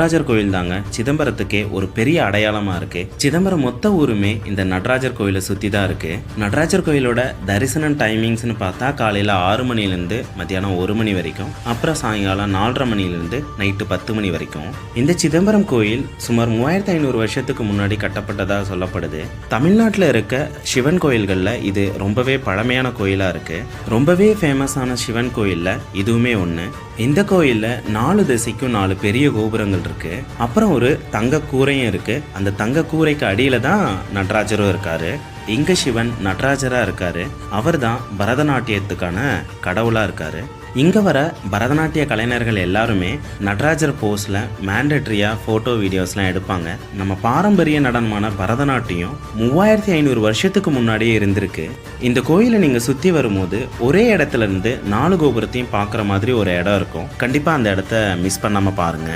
நடராஜர் கோயில் தாங்க சிதம்பரத்துக்கே ஒரு பெரிய அடையாளமா இருக்கு. சிதம்பரம் மொத்த ஊருமே இந்த நடராஜர் கோயிலை சுத்தி தான் இருக்கு. நடராஜர் கோயிலோட தரிசனம் டைமிங்ஸ்னு பார்த்தா காலையில 6 மணிலேருந்து மத்தியானம் 1 மணி வரைக்கும், அப்புறம் சாயங்காலம் 4:30 மணிலேருந்து நைட்டு 10 மணி வரைக்கும். இந்த சிதம்பரம் கோயில் சுமார் 3500 வருஷத்துக்கு முன்னாடி கட்டப்பட்டதாக சொல்லப்படுது. தமிழ்நாட்டில் இருக்க சிவன் கோயில்களில் இது ரொம்பவே பழமையான கோயிலா இருக்கு. ரொம்பவே ஃபேமஸான சிவன் கோயில்ல இதுவுமே ஒன்று. இந்த கோயிலில் 4 திசைக்கும் 4 பெரிய கோபுரங்கள் இருக்கு. அப்புறம் ஒரு தங்க கூரையும் இருக்கு. அந்த தங்க கூரைக்கு அடியில தான் நடராஜரும் இருக்காரு. இங்க சிவன் நடராஜரா இருக்காரு. அவர் தான் பரதநாட்டியத்துக்கான கடவுளா இருக்காரு. இங்க வர பரதநாட்டிய கலைஞர்கள் எல்லாருமே நடராஜர் போஸ்ல மேண்டட்ரியா போட்டோ வீடியோஸ்லாம் எடுப்பாங்க. நம்ம பாரம்பரிய நடனமான பரதநாட்டியம் 3500 வருஷத்துக்கு முன்னாடியே இருந்திருக்கு. இந்த கோயிலை நீங்க சுத்தி வரும்போது ஒரே இடத்துல இருந்து 4 கோபுரத்தையும் பார்க்குற மாதிரி ஒரு இடம் இருக்கும். கண்டிப்பா அந்த இடத்த மிஸ் பண்ணாம பாருங்க.